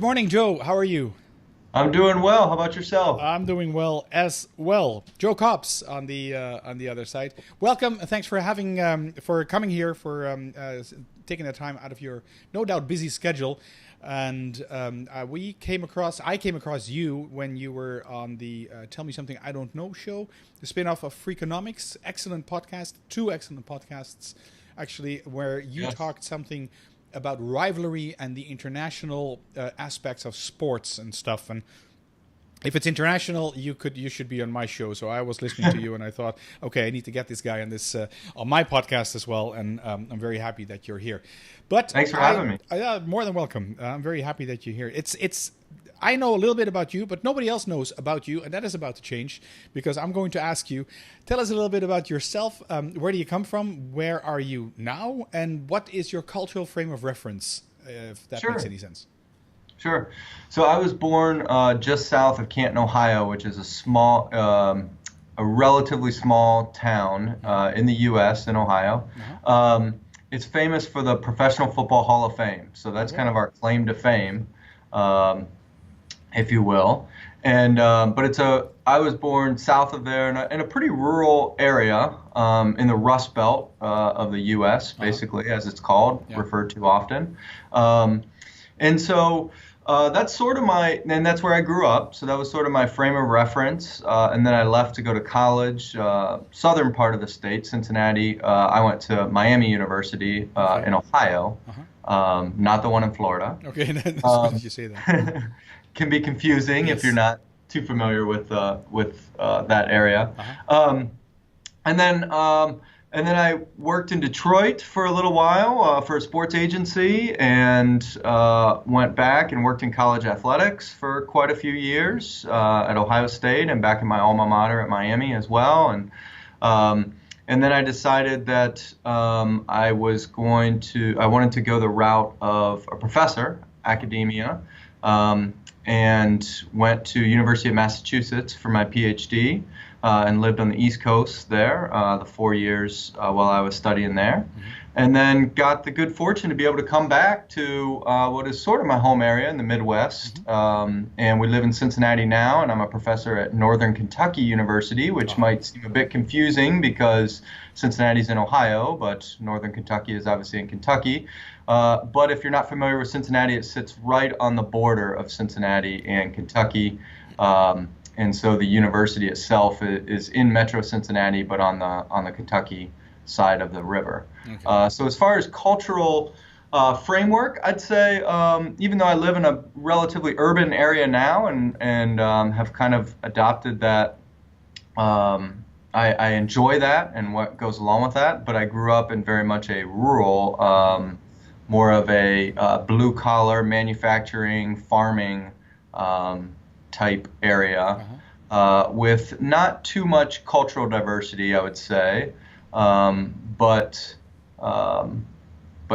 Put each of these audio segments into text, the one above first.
Good morning, Joe. How are you? I'm doing well. How about yourself? I'm doing well as well. Joe Cobbs on the other side. Welcome. Thanks for having for coming here for taking the time out of your no doubt busy schedule. And I came across you when you were on the Tell Me Something I Don't Know show, the spin-off of Freakonomics. Excellent podcast, two excellent podcasts, actually, where you Yes. talked something about rivalry and the international aspects of sports and stuff. And if it's international, you should be on my show. So I was listening to you, and I thought, okay, I need to get this guy on this on my podcast as well. And I'm very happy that you're here. But Thanks for having me. more than welcome. I'm very happy that you're here. It's. I know a little bit about you, but nobody else knows about you, and that is about to change because I'm going to ask you. Tell us a little bit about yourself. Where do you come from? Where are you now? And what is your cultural frame of reference? If that Sure. makes any sense. Sure. So I was born just south of Canton, Ohio, which is a relatively small town in the U.S. in Ohio. It's famous for the Professional Football Hall of Fame. So that's kind of our claim to fame, if you will. And but I was born south of there in a pretty rural area in the Rust Belt of the U.S., basically, as it's called, referred to often. And so that's sort of and that's where I grew up. So that was sort of my frame of reference. And then I left to go to college, southern part of the state, Cincinnati. I went to Miami University in Ohio, not the one in Florida. Okay, that's good you say that. Can be confusing if you're not too familiar with that area. And then I worked in Detroit for a little while for a sports agency, and went back and worked in college athletics for quite a few years at Ohio State and back in my alma mater at Miami as well. And then I decided that I wanted to go the route of a professor, academia, and went to University of Massachusetts for my PhD. And lived on the East Coast there the 4 years while I was studying there. And then got the good fortune to be able to come back to what is sort of my home area in the Midwest. And we live in Cincinnati now, and I'm a professor at Northern Kentucky University, which might seem a bit confusing because Cincinnati's in Ohio, but Northern Kentucky is obviously in Kentucky. But if you're not familiar with Cincinnati, it sits right on the border of Cincinnati and Kentucky. And so the university itself is in Metro Cincinnati, but on the Kentucky side of the river. Okay. So as far as cultural framework, I'd say even though I live in a relatively urban area now and have kind of adopted that, I enjoy that and what goes along with that. But I grew up in very much a rural, more of a blue collar manufacturing, farming type area with not too much cultural diversity, I would say. But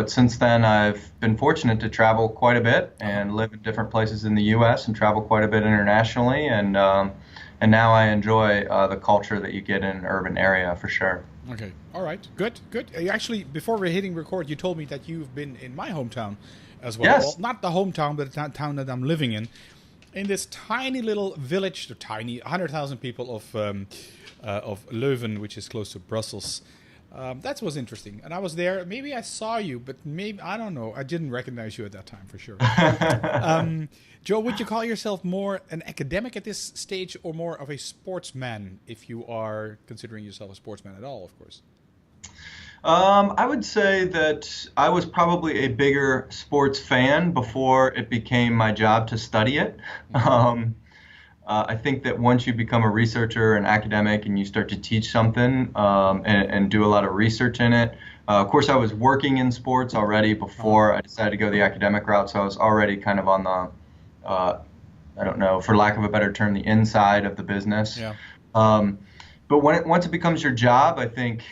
since then, I've been fortunate to travel quite a bit and live in different places in the U.S. and travel quite a bit internationally. And now I enjoy the culture that you get in an urban area for sure. Okay. All right. Good. Actually, before we're hitting record, you told me that you've been in my hometown as well. Yes. Well, not the hometown, but the town that I'm living in. In this tiny little village, the tiny 100,000 people of Leuven, which is close to Brussels. That was interesting. And I was there. Maybe I saw you, but maybe, I don't know. I didn't recognize you at that time for sure. Joe, would you call yourself more an academic at this stage or more of a sportsman, if you are considering yourself a sportsman at all, of course? I would say that I was probably a bigger sports fan before it became my job to study it. I think that once you become a researcher and academic and you start to teach something and do a lot of research in it, of course I was working in sports already before I decided to go the academic route, so I was already kind of on the, I don't know, for lack of a better term, the inside of the business. Yeah. But once it becomes your job, I think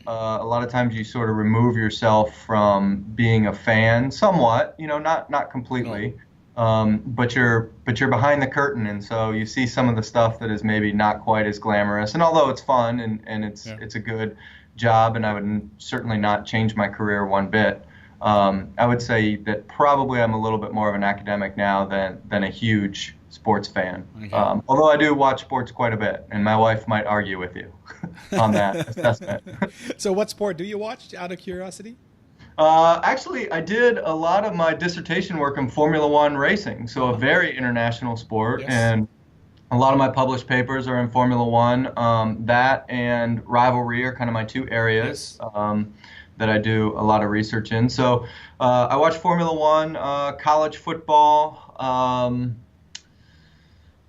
a lot of times you sort of remove yourself from being a fan, somewhat, not completely, but you're behind the curtain, and so you see some of the stuff that is maybe not quite as glamorous. And although it's fun and it's a good job, and I would certainly not change my career one bit, I would say that probably I'm a little bit more of an academic now than a huge sports fan. Okay. Although I do watch sports quite a bit, and my wife might argue with you on that assessment. So what sport do you watch, out of curiosity? Actually, I did a lot of my dissertation work in Formula One racing, so a very international sport, Yes. and a lot of my published papers are in Formula One. That and Rivalry are kind of my two areas that I do a lot of research in. So I watch Formula One, college football.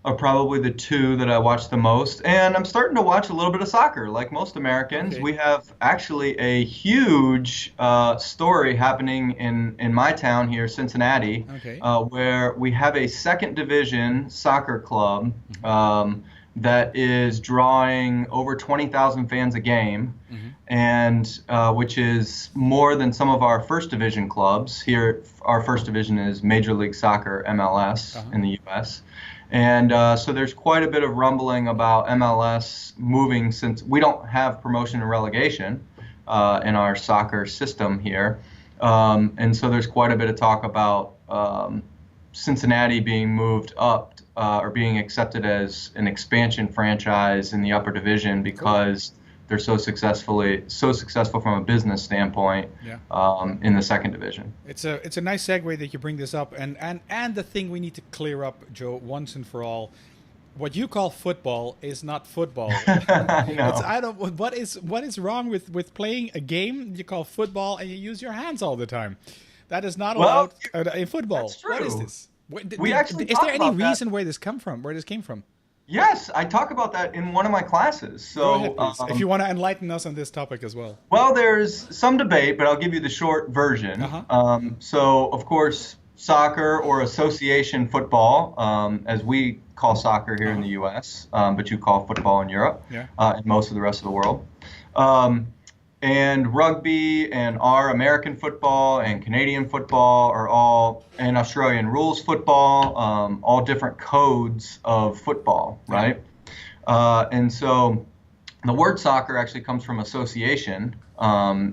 Are probably the two that I watch the most. And I'm starting to watch a little bit of soccer. Like most Americans, Okay. we have actually a huge story happening in my town here, Cincinnati, Okay. where we have a second division soccer club that is drawing over 20,000 fans a game, and which is more than some of our first division clubs. Here, our first division is Major League Soccer, MLS, in the U.S., and so there's quite a bit of rumbling about MLS moving, since we don't have promotion and relegation in our soccer system here. And so there's quite a bit of talk about Cincinnati being moved up or being accepted as an expansion franchise in the upper division because they're so successful from a business standpoint in the second division. It's a nice segue that you bring this up, and the thing we need to clear up, Joe, once and for all. What you call football is not football. I know. What is wrong with playing a game you call football and you use your hands all the time? That is not allowed in football. That's true. What is this? Is there any reason where this came from? Where this came from? Yes, I talk about that in one of my classes. So, go ahead, please, if you want to enlighten us on this topic as well. Well, there's some debate, but I'll give you the short version. So, of course, soccer or association football, as we call soccer here in the U.S., but you call football in Europe and most of the rest of the world. And rugby and our American football and Canadian football are all, and Australian rules football, all different codes of football, right? And so the word soccer actually comes from association,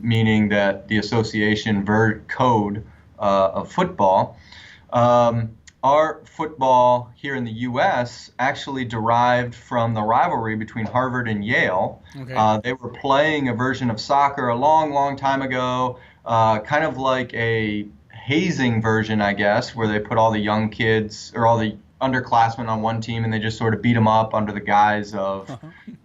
meaning that the association code of football. Our football here in the U.S. actually derived from the rivalry between Harvard and Yale. They were playing a version of soccer a long, long time ago, kind of like a hazing version, I guess, where they put all the young kids or all the underclassmen on one team and they just sort of beat them up under the guise of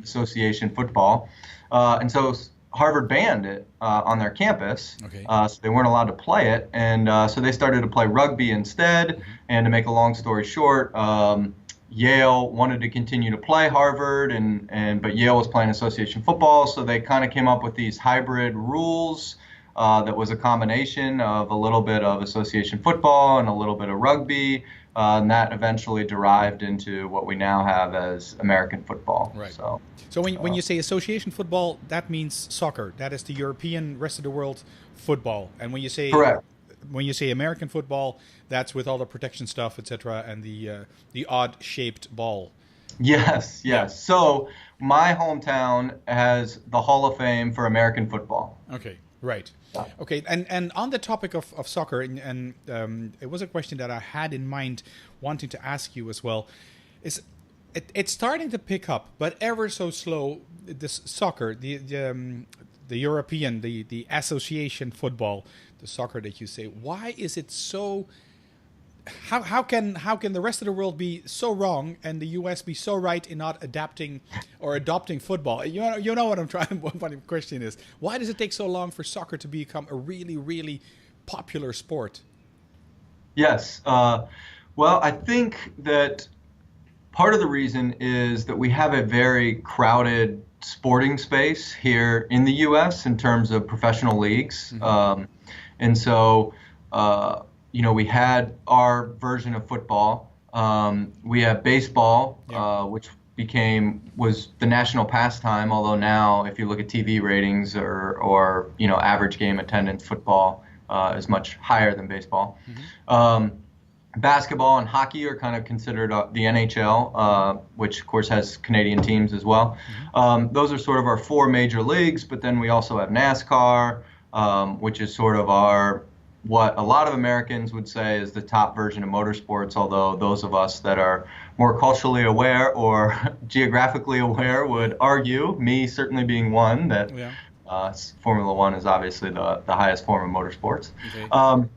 association football. And so Harvard banned it on their campus, so they weren't allowed to play it, and so they started to play rugby instead. And to make a long story short, Yale wanted to continue to play Harvard, but Yale was playing association football, so they kind of came up with these hybrid rules that was a combination of a little bit of association football and a little bit of rugby, and that eventually derived into what we now have as American football. Right. So when you say association football, that means soccer. That is the European, rest of the world football. And when you say American football, that's with all the protection stuff, etc., and the odd-shaped ball. Yes. So my hometown has the Hall of Fame for American football. Okay, right. Okay, and on the topic of soccer, and it was a question that I had in mind wanting to ask you as well, it's starting to pick up, but ever so slow, this soccer, the European, the association football, the soccer that you say, why is it so... How can the rest of the world be so wrong and the U.S. be so right in not adapting or adopting football? You know what I'm trying. What my question is: why does it take so long for soccer to become a really, really popular sport? Yes. Well, I think that part of the reason is that we have a very crowded sporting space here in the U.S. in terms of professional leagues, and so. We had our version of football. We have baseball, which was the national pastime. Although now, if you look at TV ratings or average game attendance, football is much higher than baseball. Basketball and hockey are kind of considered the NHL, which of course has Canadian teams as well. Those are sort of our four major leagues. But then we also have NASCAR, which is sort of our what a lot of Americans would say is the top version of motorsports, although those of us that are more culturally aware or geographically aware would argue, me certainly being one, that Yeah. Formula One is obviously the highest form of motorsports. Okay.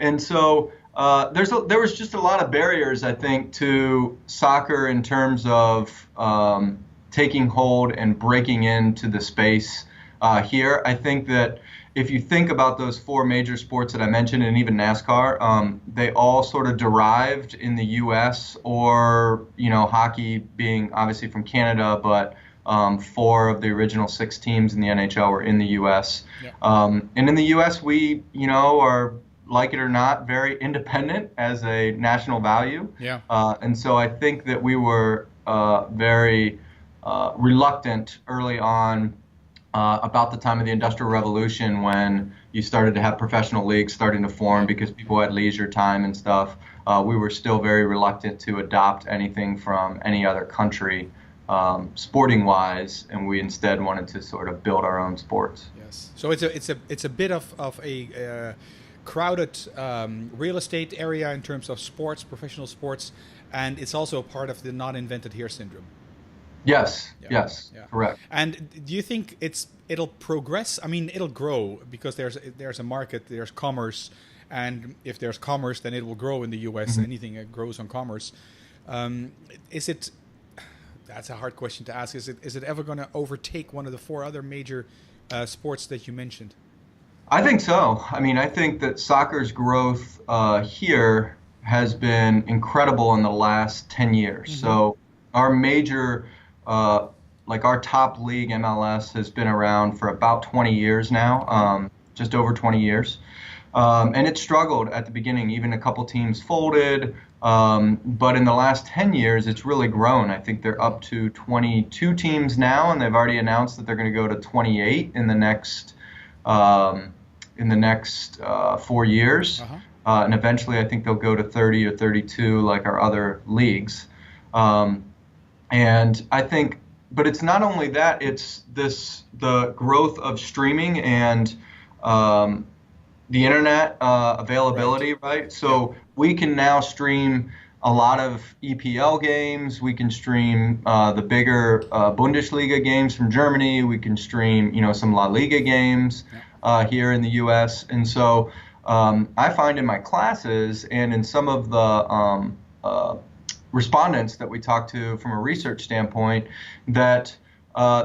And so there was just a lot of barriers, I think, to soccer in terms of taking hold and breaking into the space here. I think that if you think about those four major sports that I mentioned, and even NASCAR, they all sort of derived in the U.S. or, hockey being obviously from Canada, but four of the original six teams in the NHL were in the U.S. Yeah. And in the U.S., we, are, like it or not, very independent as a national value. Yeah. And so I think that we were very reluctant early on about the time of the Industrial Revolution, when you started to have professional leagues starting to form because people had leisure time and stuff. We were still very reluctant to adopt anything from any other country sporting wise, and we instead wanted to sort of build our own sports. Yes. So it's a bit of a crowded real estate area in terms of sports, professional sports, and it's also part of the not invented here syndrome. Yes. Yeah. Yes. Yeah. Correct. And do you think it'll progress? I mean, it'll grow because there's a market, there's commerce, and if there's commerce, then it will grow in the U.S. Mm-hmm. Anything that grows on commerce. Is it? That's a hard question to ask. Is it ever going to overtake one of the four other major sports that you mentioned? I think so. I mean, I think that soccer's growth here has been incredible in the last 10 years. Mm-hmm. So our major, like our top league, MLS, has been around for about 20 years now, just over 20 years. And it struggled at the beginning. Even a couple teams folded. But in the last 10 years, it's really grown. I think they're up to 22 teams now, and they've already announced that they're going to go to 28 in the next 4 years. Uh-huh. And eventually, I think they'll go to 30 or 32 like our other leagues. And I think, but it's not only that, it's the growth of streaming and the internet availability, right? So we can now stream a lot of EPL games. We can stream the bigger Bundesliga games from Germany. We can stream, some La Liga games here in the U.S. And so I find in my classes and in some of the respondents that we talk to from a research standpoint that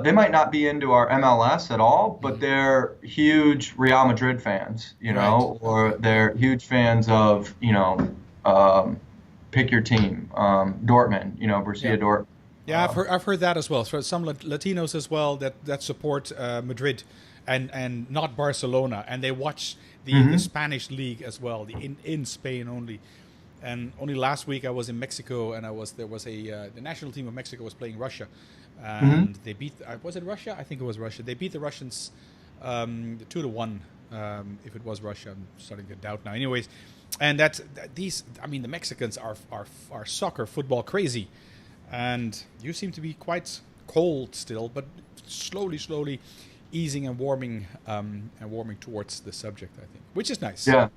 they might not be into our MLS at all, but they're huge Real Madrid fans, or they're huge fans of, pick your team, Dortmund, Borussia Dortmund. Yeah, I've heard that as well. So some Latinos as well that support Madrid and not Barcelona, and they watch the Spanish league as well, in Spain only. And only last week I was in Mexico, and the national team of Mexico was playing Russia, and they beat. Was it Russia? I think it was Russia. They beat the Russians 2-1. If it was Russia, I'm starting to doubt now. Anyways, and the Mexicans are soccer, football crazy, and you seem to be quite cold still, but slowly easing and warming towards the subject, I think, which is nice. Yeah.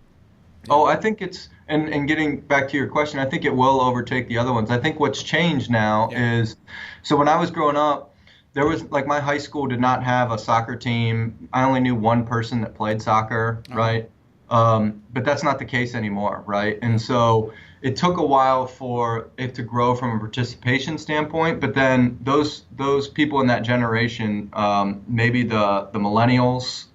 Oh, I think it's, and getting back to your question, I think it will overtake the other ones. I think what's changed now is, so when I was growing up, there was, like, my high school did not have a soccer team. I only knew one person that played soccer, right? But that's not the case anymore, right? And so it took a while for it to grow from a participation standpoint, but then those people in that generation, maybe the millennials,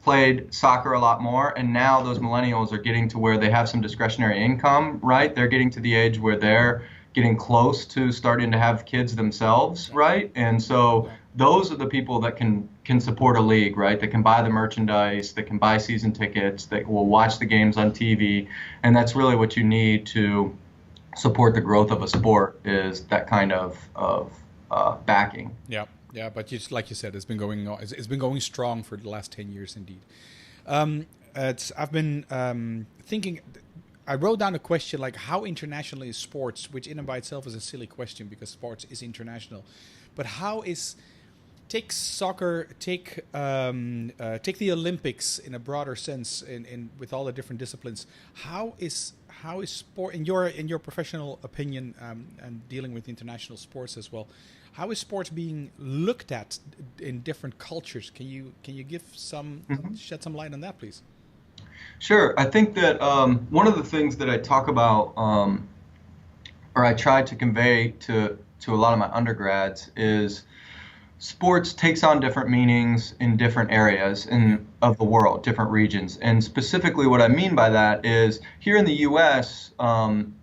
played soccer a lot more, and now those millennials are getting to where they have some discretionary income, right? They're getting to the age where they're getting close to starting to have kids themselves, right? And so those are the people that can support a league, right? That can buy the merchandise, that can buy season tickets, that will watch the games on TV, and that's really what you need to support the growth of a sport, is that kind of backing. Yeah, but just like you said, it's been going strong for the last 10 years, indeed. I've been thinking. I wrote down a question like, how international is sports, which in and by itself is a silly question because sports is international. But how is take soccer, take the Olympics in a broader sense, in with all the different disciplines. How is sport in your professional opinion, and dealing with international sports as well? How is sports being looked at in different cultures? Can you give shed some light on that, please? Sure. I think that one of the things that I talk about, or I try to convey to a lot of my undergrads, is sports takes on different meanings in different areas of the world, different regions. And specifically what I mean by that is here in the U.S., and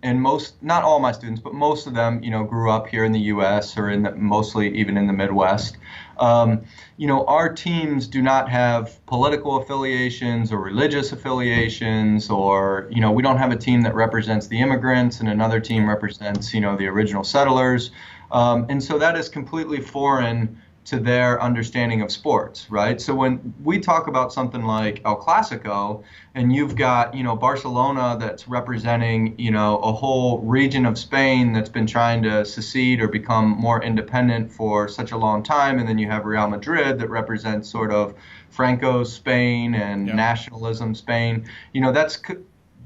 not all my students, but most of them, grew up here in the U.S. or mostly even in the Midwest. Our teams do not have political affiliations or religious affiliations, or, we don't have a team that represents the immigrants and another team represents, the original settlers. And so that is completely foreign to their understanding of sports, right? So when we talk about something like El Clasico, and you've got, Barcelona that's representing, a whole region of Spain that's been trying to secede or become more independent for such a long time, and then you have Real Madrid that represents sort of Franco's Spain and nationalism Spain,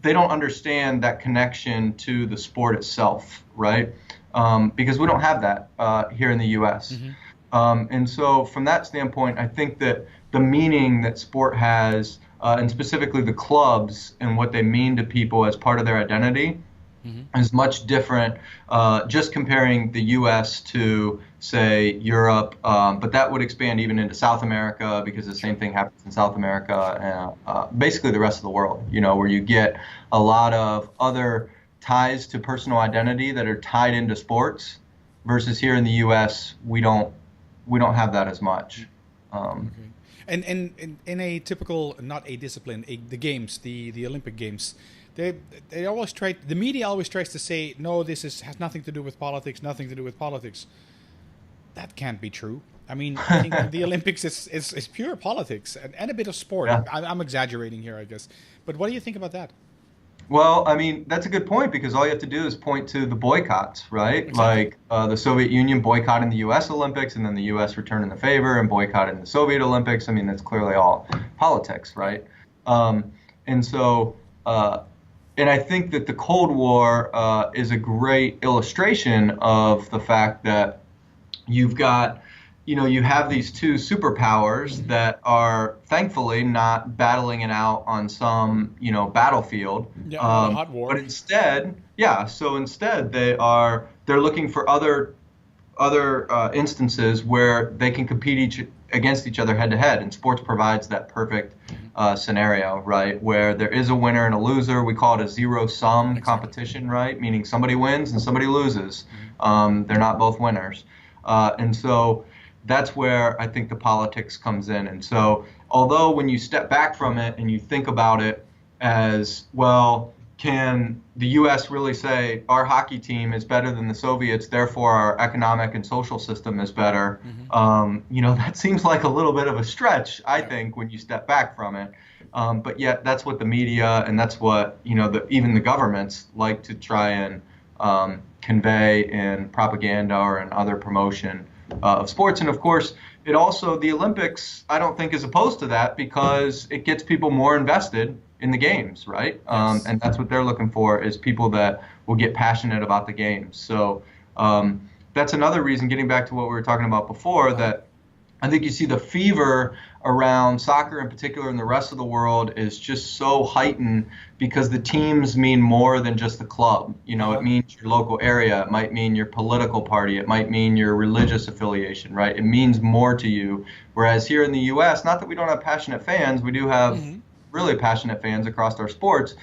they don't understand that connection to the sport itself, right? Because we don't have that here in the U.S. Mm-hmm. And so from that standpoint, I think that the meaning that sport has, and specifically the clubs and what they mean to people as part of their identity, is much different, just comparing the U.S. to, say, Europe. But that would expand even into South America, because the same thing happens in South America, and basically the rest of the world, where you get a lot of other ties to personal identity that are tied into sports, versus here in the U.S., we don't have that as much. Okay. And in a typical, not a discipline, the games, the Olympic Games, they always the media always tries to say, no, this has nothing to do with politics, nothing to do with politics. That can't be true. I mean, I think the Olympics is pure politics and a bit of sport. Yeah. I'm exaggerating here, I guess. But what do you think about that? Well, I mean, that's a good point, because all you have to do is point to the boycotts, right? Exactly. Like the Soviet Union boycotting the U.S. Olympics, and then the U.S. returning the favor and boycotting the Soviet Olympics. I mean, that's clearly all politics, right? And so, and I think that the Cold War is a great illustration of the fact that you've got, you have these two superpowers that are thankfully not battling it out on some, battlefield. Yeah, hot war. But instead, so instead they're looking for other instances where they can compete against each other head to head, and sports provides that perfect scenario, right? Where there is a winner and a loser. We call it a zero-sum competition, right? Meaning somebody wins and somebody loses. They're not both winners. And so that's where I think the politics comes in. And so although when you step back from it and you think about it as, well, can the U.S. really say our hockey team is better than the Soviets, therefore our economic and social system is better? That seems like a little bit of a stretch, I think, when you step back from it. But yet that's what the media and that's what, even the governments like to try and convey in propaganda or in other promotion of sports. And of course, it also, the Olympics, I don't think is opposed to that, because it gets people more invested in the games, right? Yes. And that's what they're looking for, is people that will get passionate about the games. So that's another reason, getting back to what we were talking about before, that I think you see the fever around soccer in particular in the rest of the world is just so heightened, because the teams mean more than just the club. It means your local area. It might mean your political party. It might mean your religious affiliation, right? It means more to you. Whereas here in the U.S., not that we don't have passionate fans, we do have really passionate fans across our sports.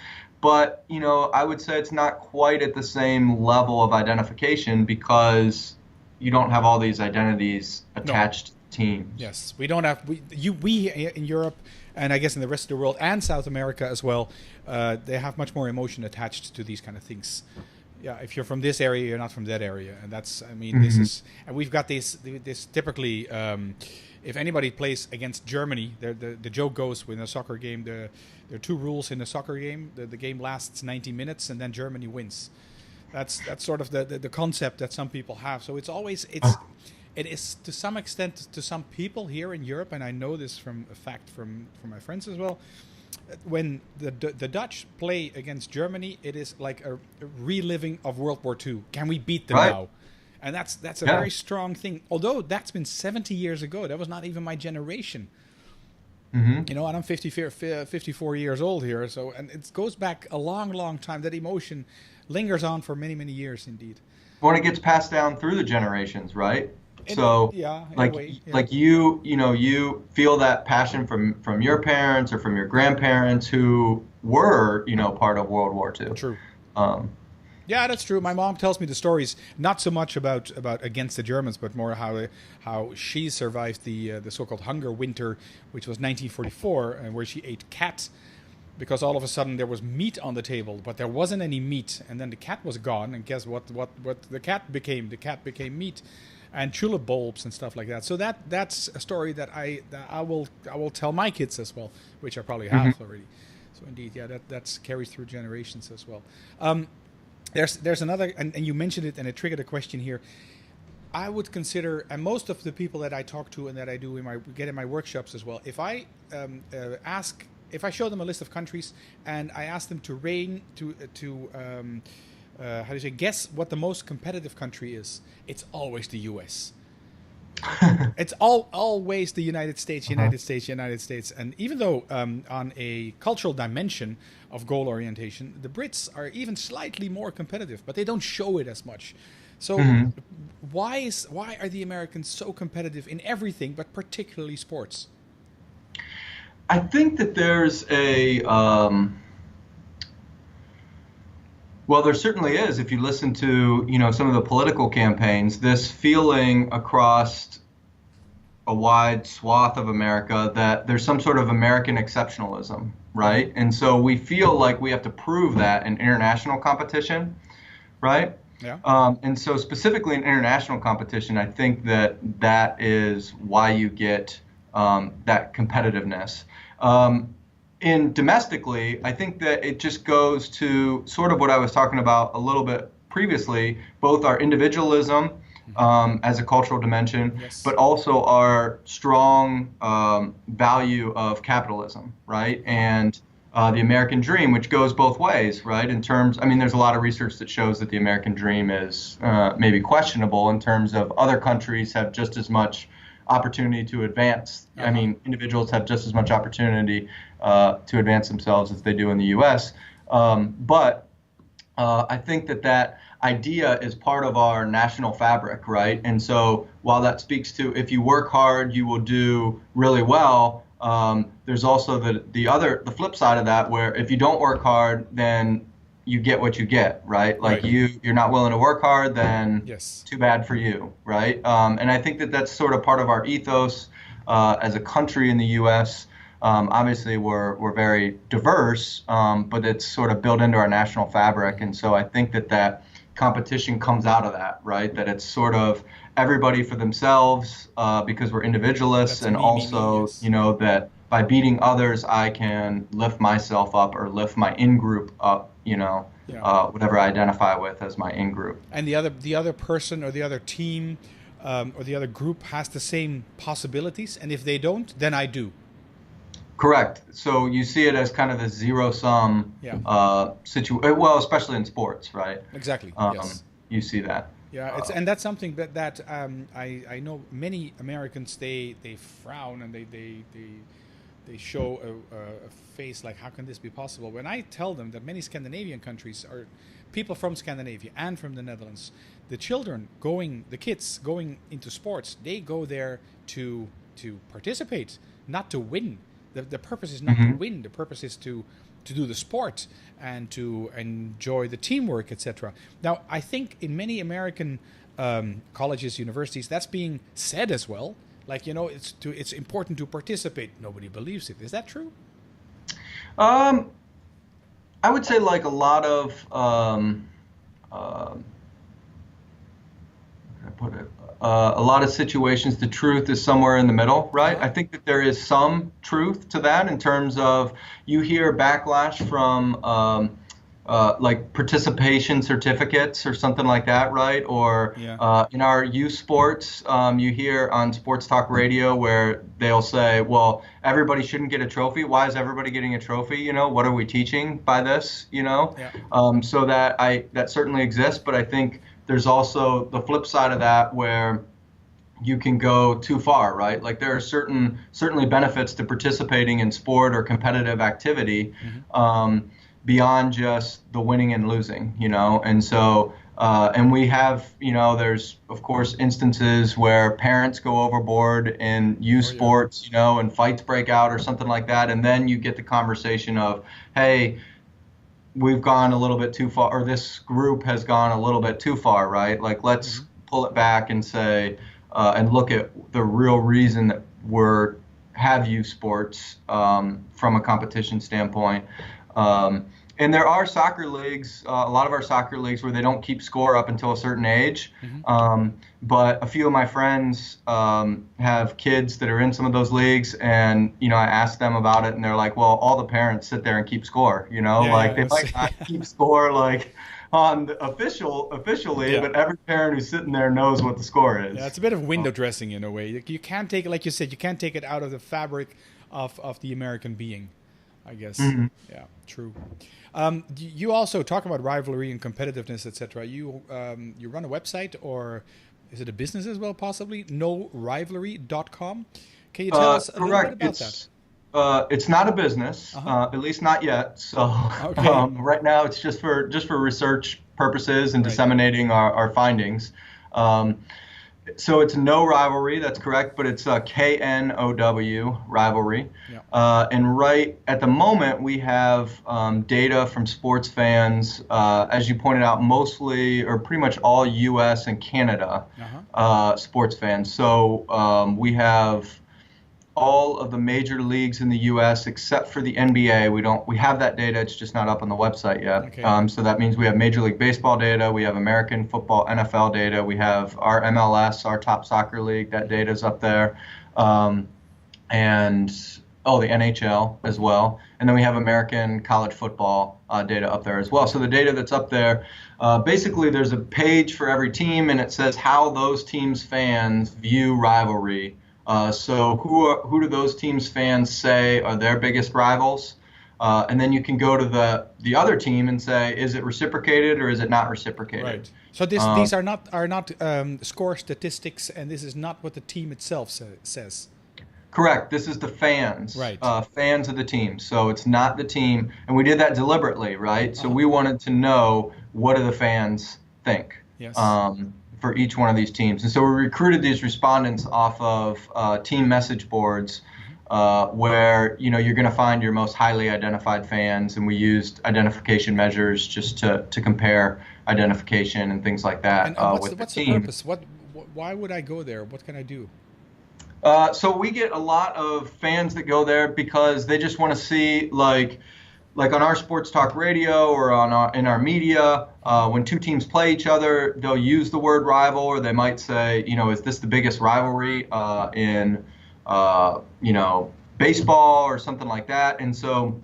But, I would say it's not quite at the same level of identification, because you don't have all these identities attached to teams. Yes, we don't have we in Europe, and I guess in the rest of the world and South America as well, they have much more emotion attached to these kind of things. Yeah, if you're from this area, you're not from that area, and that's, I mean, this is, and we've got this typically. If anybody plays against Germany, the joke goes in a soccer game, there are two rules in a soccer game. The game lasts 90 minutes, and then Germany wins. That's sort of the concept that some people have. So it's always it is to some extent to some people here in Europe, and I know this from a fact from my friends as well. When the Dutch play against Germany, it is like a reliving of World War II. Can we beat them now? And that's a very strong thing. Although that's been 70 years ago, that was not even my generation. Mm-hmm. You know, and I'm 54 years old here, so and it goes back a long, long time. That emotion lingers on for many, many years, indeed. When it gets passed down through the generations, right? So, like you feel that passion from your parents or from your grandparents who were, part of World War II. True. Yeah, that's true. My mom tells me the stories, not so much about against the Germans, but more how she survived the so-called hunger winter, which was 1944, and where she ate cat, because all of a sudden there was meat on the table, but there wasn't any meat, and then the cat was gone, and guess what the cat became? The cat became meat, and tulip bulbs and stuff like that. So that's a story that I will tell my kids as well, which I probably have already. So indeed, yeah, that's carries through generations as well. There's another, and you mentioned it, and it triggered a question here. I would consider, and most of the people that I talk to and that I do in my workshops as well, if I show them a list of countries and I ask them to guess what the most competitive country is, it's always the U.S. It's always the United States. And even though on a cultural dimension of goal orientation, the Brits are even slightly more competitive, but they don't show it as much. So why are the Americans so competitive in everything, but particularly sports? I think that there's well, there certainly is. If you listen to, some of the political campaigns, this feeling across a wide swath of America that there's some sort of American exceptionalism, right? And so we feel like we have to prove that in international competition, right? Yeah. And so specifically in international competition, I think that is why you get that competitiveness. In domestically, I think that it just goes to sort of what I was talking about a little bit previously, both our individualism as a cultural dimension, but also our strong value of capitalism, right? And the American dream, which goes both ways, right? In terms, there's a lot of research that shows that the American dream is maybe questionable in terms of other countries have just as much opportunity to advance. Individuals have just as much opportunity to advance themselves as they do in the U.S. But I think that idea is part of our national fabric, right? And so while that speaks to if you work hard, you will do really well, there's also the flip side of that, where if you don't work hard, then you get what you get, right? Like you're not willing to work hard, then too bad for you, right? And I think that's sort of part of our ethos as a country in the U.S. Obviously, we're very diverse, but it's sort of built into our national fabric. And so I think that competition comes out of that, right? That it's sort of everybody for themselves because we're individualists, and also, that by beating others, I can lift myself up or lift my in-group up, whatever I identify with as my in-group. And the other person or the other team or the other group has the same possibilities, and if they don't, then I do. Correct. So you see it as kind of a zero-sum situation. Well, especially in sports, right? Exactly. Yes. You see that. Yeah, and that's something that I know many Americans they frown and they show a face like, how can this be possible? When I tell them that many Scandinavian countries are people from Scandinavia and from the Netherlands, the kids going into sports, they go there to participate, not to win. The purpose is not to win. The purpose is to do the sport and to enjoy the teamwork, etc. Now, I think in many American colleges, universities, that's being said as well. Like, it's important to participate. Nobody believes it. Is that true? I would say like a lot of a lot of situations, the truth is somewhere in the middle, right? I think that there is some truth to that in terms of you hear backlash from like participation certificates or something like that, right? Or in our youth sports, you hear on sports talk radio where they'll say, well, everybody shouldn't get a trophy. Why is everybody getting a trophy? You know, what are we teaching by this? You know, so that certainly exists. But I think there's also the flip side of that where you can go too far, right? Like there are certainly benefits to participating in sport or competitive activity. Beyond just the winning and losing, you know, and so and we have, you know, there's of course instances where parents go overboard in youth sports, you know, and fights break out or something like that, and then you get the conversation of, hey, we've gone a little bit too far, or this group has gone a little bit too far, right? Like let's pull it back and say and look at the real reason that have youth sports from a competition standpoint. And there are soccer leagues, a lot of our soccer leagues where they don't keep score up until a certain age. But a few of my friends have kids that are in some of those leagues, and you know, I asked them about it, and they're like, "Well, all the parents sit there and keep score. You know, they might not keep score like on the officially, but every parent who's sitting there knows what the score is." Yeah, it's a bit of window dressing in a way. You can't take it, like you said, you can't take it out of the fabric of the American being, I guess. Yeah, true. You also talk about rivalry and competitiveness, etc. You run a website, or is it a business as well, possibly? NoRivalry.com. Can you tell us a little bit about that? It's not a business, at least not yet. So right now it's just for research purposes and disseminating our findings. So it's No Rivalry, that's correct, but it's KNOW Rivalry. And right at the moment, we have data from sports fans, as you pointed out, mostly or pretty much all U.S. and Canada sports fans. So we have all of the major leagues in the U.S. except for the NBA. We have that data. It's just not up on the website yet. So that means we have Major League Baseball data. We have American football, NFL data. We have our MLS, our top soccer league. That data is up there. And the NHL as well. And then we have American college football data up there as well. So the data that's up there, basically there's a page for every team, and it says how those teams' fans view rivalry. So who do those teams' fans say are their biggest rivals? And then you can go to the other team and say, is it reciprocated or is it not reciprocated? Right. So these are not score statistics, and this is not what the team itself says. Correct. This is the fans, fans of the team. So it's not the team, and we did that deliberately, right? So we wanted to know, what do the fans think? Yes. For each one of these teams. And so we recruited these respondents off of team message boards where, you know, you're going to find your most highly identified fans, and we used identification measures just to compare identification and things like that. And what's the purpose? Why would I go there? What can I do? So we get a lot of fans that go there because they just want to see, like on our sports talk radio or in our media, when two teams play each other, they'll use the word rival, or they might say, you know, is this the biggest rivalry in baseball or something like that? And so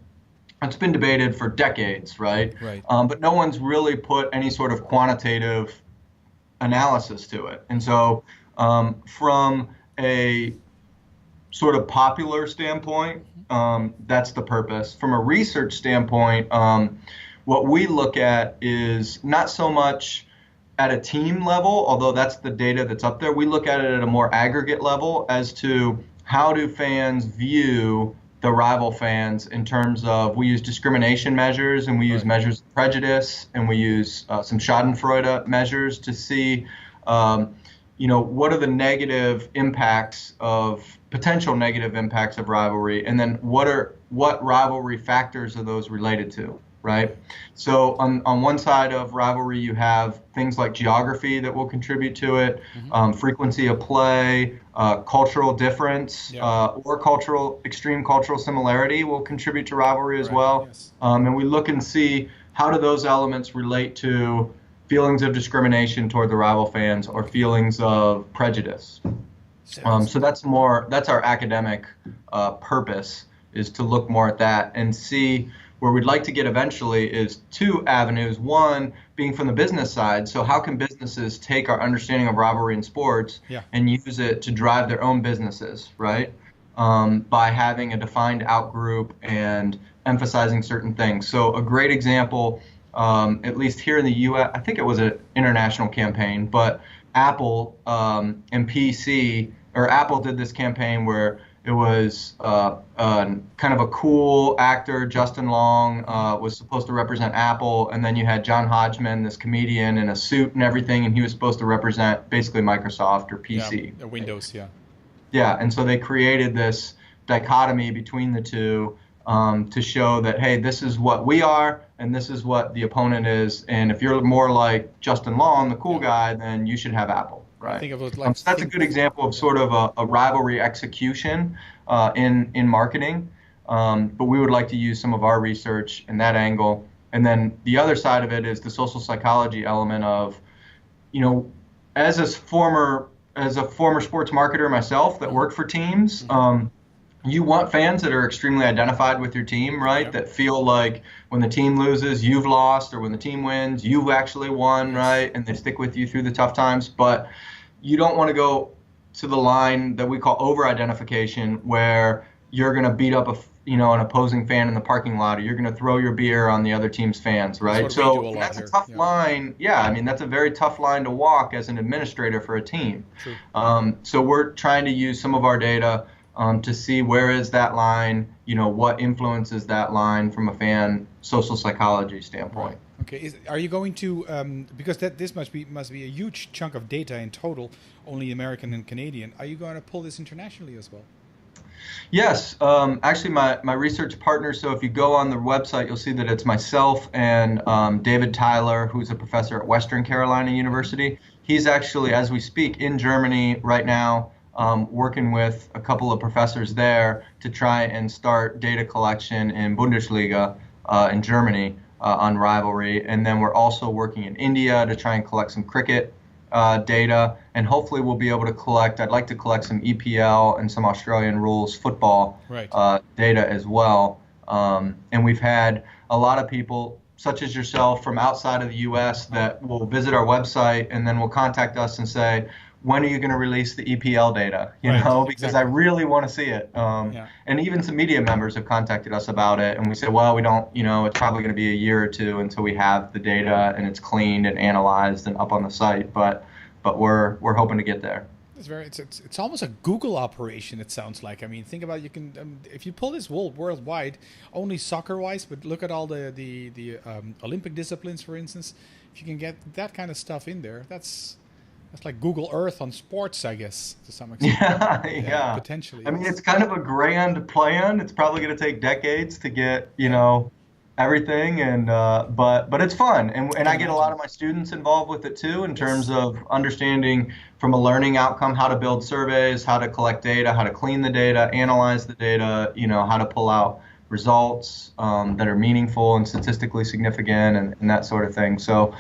it's been debated for decades, right? But no one's really put any sort of quantitative analysis to it. And so from a sort of popular standpoint, that's the purpose. From a research standpoint, what we look at is not so much at a team level, although that's the data that's up there. We look at it at a more aggregate level as to how do fans view the rival fans in terms of, we use discrimination measures, and we use measures of prejudice, and we use some Schadenfreude measures to see what are the negative impacts potential negative impacts of rivalry, and then what rivalry factors are those related to, right? So on one side of rivalry, you have things like geography that will contribute to it, frequency of play, cultural difference, or extreme cultural similarity will contribute to rivalry as well. And we look and see, how do those elements relate to feelings of discrimination toward the rival fans or feelings of prejudice. So that's our academic purpose, is to look more at that and see where we'd like to get eventually is two avenues. One being from the business side. So how can businesses take our understanding of rivalry in sports and use it to drive their own businesses, right? By having a defined out group and emphasizing certain things. So a great example, at least here in the U.S., I think it was an international campaign, but Apple and PC, or Apple did this campaign where it was kind of a cool actor, Justin Long, was supposed to represent Apple, and then you had John Hodgman, this comedian in a suit and everything, and he was supposed to represent basically Microsoft or PC. Yeah, Windows, yeah. Yeah, and so they created this dichotomy between the two to show that, hey, this is what we are, and this is what the opponent is, and if you're more like Justin Long, the cool guy, then you should have Apple. Right. I think it was like so that's a good example of sort of a rivalry execution in marketing. But we would like to use some of our research in that angle. And then the other side of it is the social psychology element of, as a former sports marketer myself that worked for teams, you want fans that are extremely identified with your team, right? Yep. That feel like when the team loses, you've lost, or when the team wins, you've actually won, right? And they stick with you through the tough times. But you don't want to go to the line that we call over-identification, where you're going to beat up an opposing fan in the parking lot, or you're going to throw your beer on the other team's fans, right? So that's a tough line. Yeah, I mean, that's a very tough line to walk as an administrator for a team. True. So we're trying to use some of our data to see where is that line, what influences that line from a fan social psychology standpoint. Right. Okay, are you going to, because this must be a huge chunk of data in total, only American and Canadian, are you going to pull this internationally as well? Yes, actually my research partner, so if you go on the website, you'll see that it's myself and David Tyler, who's a professor at Western Carolina University. He's actually, as we speak, in Germany right now, working with a couple of professors there to try and start data collection in Bundesliga in Germany on rivalry. And then we're also working in India to try and collect some cricket data. And hopefully we'll be able to I'd like to collect some EPL and some Australian rules football data as well. And we've had a lot of people, such as yourself, from outside of the U.S. that will visit our website and then will contact us and say, when are you going to release the EPL data? Because I really want to see it. And even some media members have contacted us about it. And we said, well, we don't, it's probably going to be a year or two until we have the data and it's cleaned and analyzed and up on the site. But we're hoping to get there. It's almost a Google operation, it sounds like. I mean, think about you can if you pull this worldwide, only soccer-wise, but look at all the Olympic disciplines, for instance. If you can get that kind of stuff in there, that's like Google Earth on sports, I guess, to some extent. Yeah. Potentially. I mean, it's kind of a grand plan. It's probably going to take decades to get, everything, and but it's fun, and I get a lot of my students involved with it too, in terms of understanding from a learning outcome how to build surveys, how to collect data, how to clean the data, analyze the data, how to pull out results that are meaningful and statistically significant and that sort of thing. So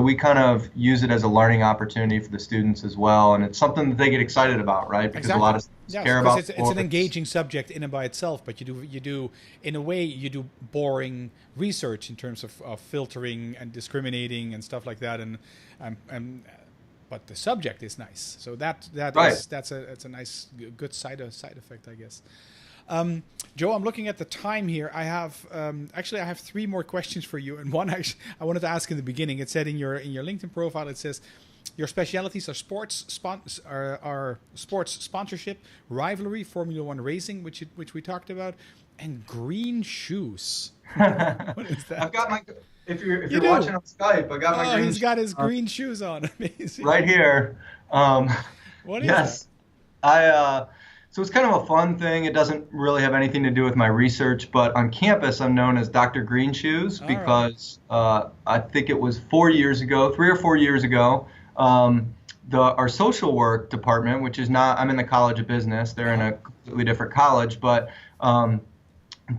we kind of use it as a learning opportunity for the students as well, and it's something that they get excited about, right? Because a lot of students care about it's an engaging subject in and by itself, but you do in a way you do boring research in terms of filtering and discriminating and stuff like that, and but the subject is nice. So that's a nice good side effect, I guess. Joe, I'm looking at the time here. I have I have three more questions for you, and one I wanted to ask in the beginning. It said in your LinkedIn profile, it says your specialities are sports sponsorship, rivalry, Formula One racing, which we talked about, and green shoes. What is that? I've got my. If you're watching on Skype, I got my green. He's got his green shoes on. Amazing. Right here. What is that? So it's kind of a fun thing. It doesn't really have anything to do with my research, but on campus I'm known as Dr. Green Shoes because I think it was 3 or 4 years ago, our social work department, which is not, I'm in the College of Business. They're in a completely different college, but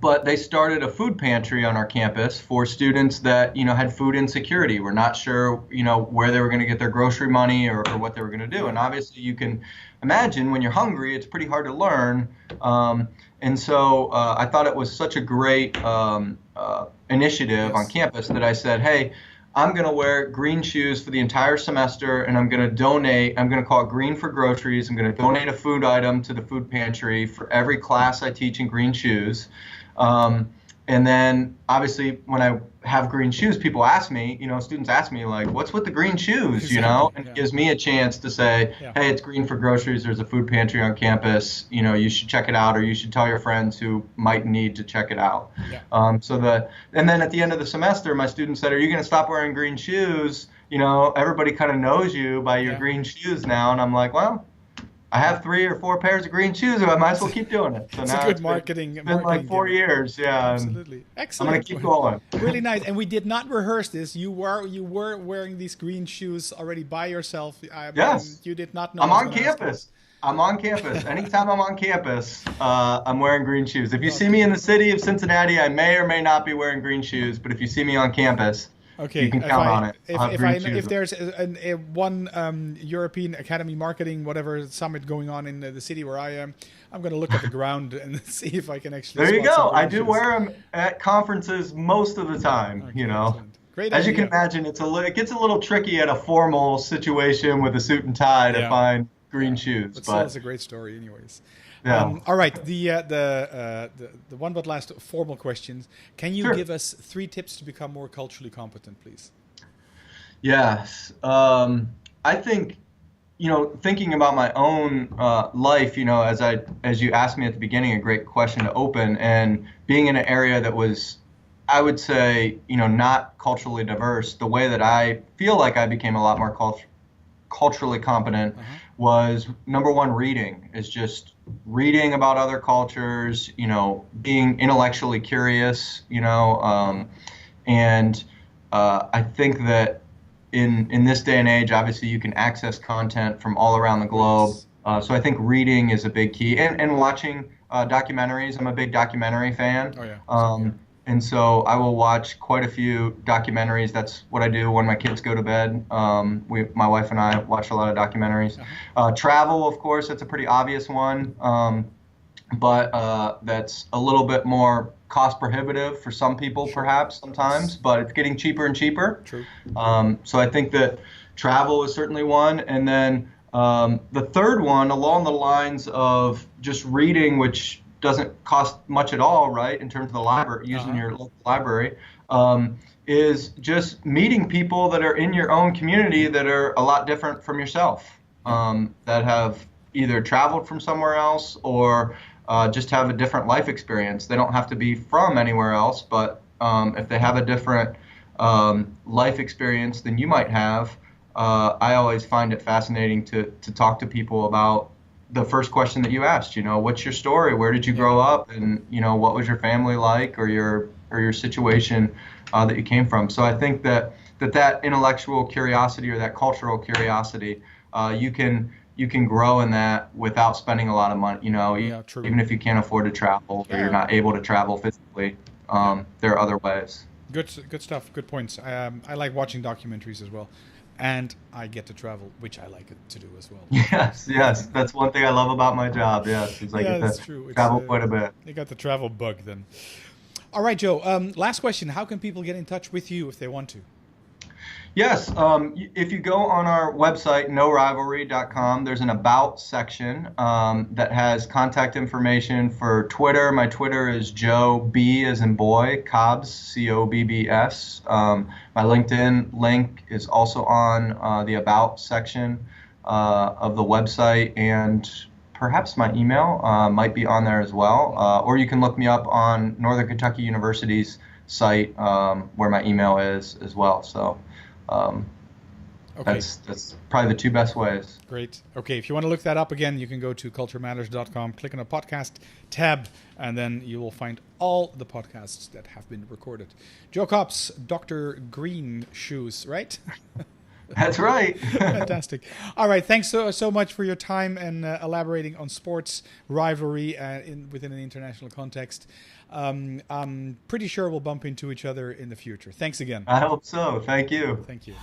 but they started a food pantry on our campus for students that, had food insecurity, were not sure, where they were going to get their grocery money or what they were going to do. And obviously you can imagine when you're hungry, it's pretty hard to learn. And so I thought it was such a great initiative on campus that I said, hey, I'm going to wear green shoes for the entire semester, and I'm going to call it Green for Groceries. I'm going to donate a food item to the food pantry for every class I teach in green shoes. And then obviously when I have green shoes, people ask me, students ask me like, what's with the green shoes, and it gives me a chance to say, hey, it's Green for Groceries. There's a food pantry on campus. You should check it out, or you should tell your friends who might need to check it out. And then at the end of the semester, my students said, are you going to stop wearing green shoes? Everybody kind of knows you by your green shoes now. And I'm like, well, I have 3 or 4 pairs of green shoes, so I might as well keep doing it. So it's now a good marketing. It's been like 4 years, Absolutely, excellent. I'm gonna keep going. Really nice. And we did not rehearse this. You were wearing these green shoes already by yourself. Yes. You did not know. I'm on campus. Anytime I'm on campus, I'm wearing green shoes. If you see me in the city of Cincinnati, I may or may not be wearing green shoes. But if you see me on campus, you can count on it. If there's one European Academy Marketing whatever summit going on in the city where I am, I'm going to look at the ground and see if I can actually. There you go. I do wear them at conferences most of the time. Okay, excellent. Great idea. As you can imagine, it gets a little tricky at a formal situation with a suit and tie to find green shoes. But it's a great story, anyways. Yeah. All right. The one but last formal questions. Can you give us 3 tips to become more culturally competent, please? Yes. I think, thinking about my own life, as you asked me at the beginning, a great question to open, and being in an area that was, I would say, not culturally diverse, the way that I feel like I became a lot more culturally competent was, number one, reading. Is just reading about other cultures, being intellectually curious, and I think that in this day and age, obviously you can access content from all around the globe. So I think reading is a big key, and watching documentaries. I'm a big documentary fan. And so I will watch quite a few documentaries. That's what I do when my kids go to bed. My wife and I watch a lot of documentaries. Travel, of course, that's a pretty obvious one, but that's a little bit more cost prohibitive for some people, perhaps sometimes, but it's getting cheaper and cheaper. True. So I think that travel is certainly one. And then the third one, along the lines of just reading, which doesn't cost much at all, right, in terms of the library, using your local library, is just meeting people that are in your own community that are a lot different from yourself, that have either traveled from somewhere else or just have a different life experience. They don't have to be from anywhere else, but if they have a different life experience than you might have, I always find it fascinating to talk to people about the first question that you asked, what's your story? Where did you grow up? And, what was your family like, or your situation that you came from? So I think that intellectual curiosity or that cultural curiosity, you can grow in that without spending a lot of money, even if you can't afford to travel or you're not able to travel physically. There are other ways. Good stuff. Good points. I like watching documentaries as well. And I get to travel, which I like to do as well. Yes. That's one thing I love about my job. Yes, is I get to travel quite a bit. You got the travel bug then. All right, Joe. Last question. How can people get in touch with you if they want to? Yes. If you go on our website, norivalry.com, there's an About section that has contact information for Twitter. My Twitter is Joe B as in boy, Cobbs, Cobbs. My LinkedIn link is also on the About section of the website, and perhaps my email might be on there as well. Or you can look me up on Northern Kentucky University's site where my email is as well. So. That's probably the 2 best ways. Great. Okay, if you want to look that up again, you can go to culturematters.com, click on the podcast tab, and then you will find all the podcasts that have been recorded. Joe Cobbs, Dr. Green Shoes, right? That's right. Fantastic. All right. Thanks so much for your time and elaborating on sports rivalry within an international context. I'm pretty sure we'll bump into each other in the future. Thanks again. I hope so. Thank you. Thank you.